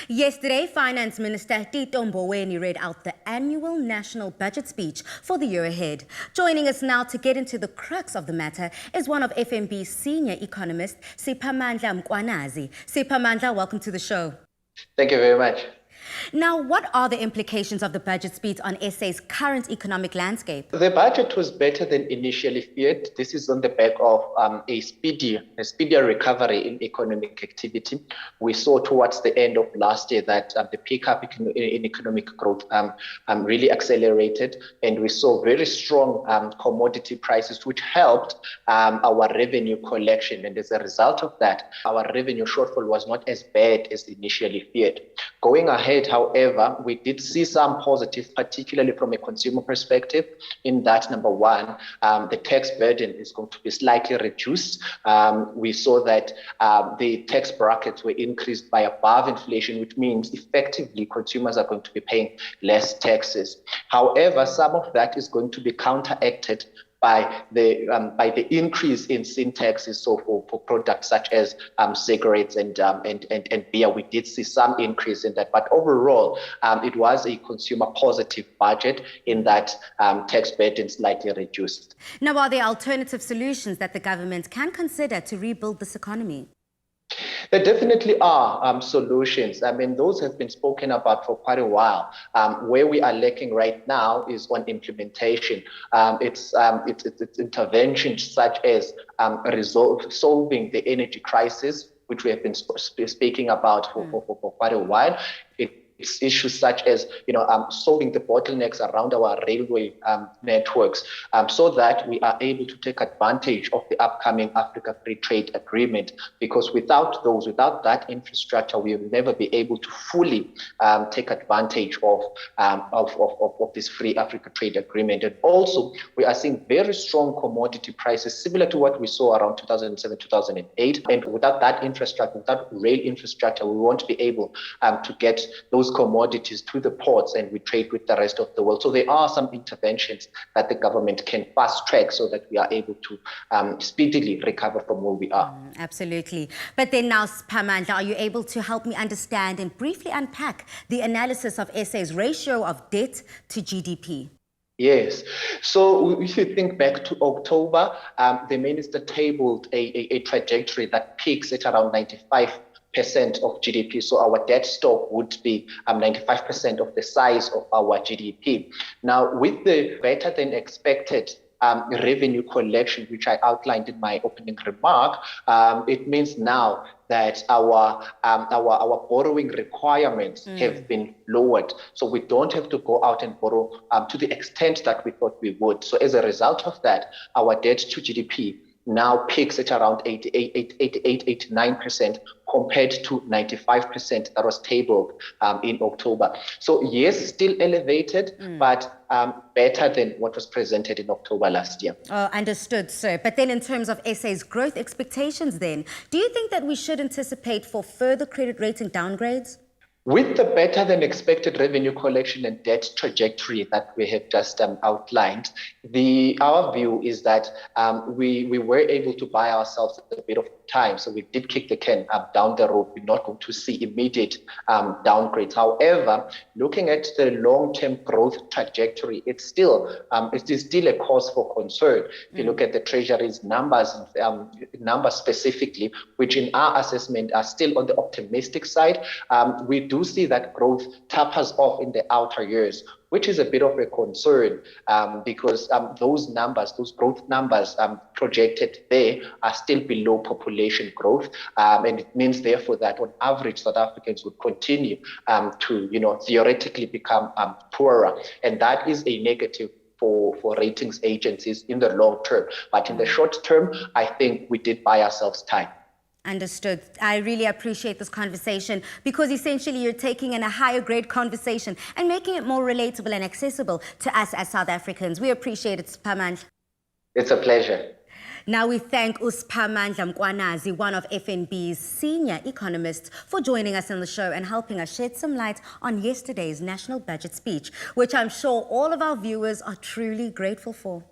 Yesterday, Finance Minister Tito Mboweni read out the annual national budget speech for the year ahead. Joining us now to get into the crux of the matter is one of FNB's senior economists, Siphamandla Mkwanazi. Siphamandla, welcome to the show. Thank you very much. Now, what are the implications of the budget speech on SA's current economic landscape? The budget was better than initially feared. This is on the back of a speedier recovery in economic activity. We saw towards the end of last year that the pickup in economic growth really accelerated, and we saw very strong commodity prices, which helped our revenue collection. And as a result of that, our revenue shortfall was not as bad as initially feared. Going ahead, however, we did see some positives, particularly from a consumer perspective, in that, number one, the tax burden is going to be slightly reduced. We saw that the tax brackets were increased by above inflation, which means effectively consumers are going to be paying less taxes. However, some of that is going to be counteracted by the increase in sin taxes. So for products such as cigarettes and beer, we did see some increase in that. But overall, it was a consumer positive budget in that tax burden slightly reduced. Now, are there alternative solutions that the government can consider to rebuild this economy? There definitely are solutions. I mean, those have been spoken about for quite a while. Where we are lacking right now is on implementation. It's interventions such as solving the energy crisis, which we have been speaking about for quite a while. It's issues such as solving the bottlenecks around our railway networks, so that we are able to take advantage of the upcoming Africa Free Trade Agreement. Because without that infrastructure, we will never be able to fully take advantage of this Free Africa Trade Agreement. And also, we are seeing very strong commodity prices, similar to what we saw around 2007, 2008. And without that infrastructure, without rail infrastructure, we won't be able to get those commodities to the ports, and we trade with the rest of the world. So there are some interventions that the government can fast track so that we are able to speedily recover from where we are. Absolutely. But then now, Siphamandla, are you able to help me understand and briefly unpack the analysis of SA's ratio of debt to GDP? Yes. So if you think back to October, the minister tabled a trajectory that peaks at around 95% of GDP. So our debt stock would be 95% of the size of our GDP. Now, with the better than expected revenue collection, which I outlined in my opening remark, it means now that our borrowing requirements have been lowered. So we don't have to go out and borrow to the extent that we thought we would. So as a result of that, our debt to GDP now peaks at around 89% compared to 95% that was tabled in October. So yes, still elevated, but better than what was presented in October last year. Understood, sir. But then in terms of SA's growth expectations then, do you think that we should anticipate for further credit rating downgrades? With the better than expected revenue collection and debt trajectory that we have just outlined, our view is that we were able to buy ourselves a bit of time. So we did kick the can down the road. We're not going to see immediate downgrades. However, looking at the long-term growth trajectory, it is still a cause for concern. If you look at the Treasury's numbers specifically, which in our assessment are still on the optimistic side, we do see that growth tapers off in the outer years, which is a bit of a concern because those growth numbers projected there are still below population growth. And it means, therefore, that on average, South Africans would continue to, theoretically become poorer. And that is a negative for ratings agencies in the long term. But in the short term, I think we did buy ourselves time. Understood. I really appreciate this conversation because essentially you're taking in a higher grade conversation and making it more relatable and accessible to us as South Africans. We appreciate it, Siphamandla. It's a pleasure. Now we thank Siphamandla Mkwanazi, one of FNB's senior economists, for joining us on the show and helping us shed some light on yesterday's national budget speech, which I'm sure all of our viewers are truly grateful for.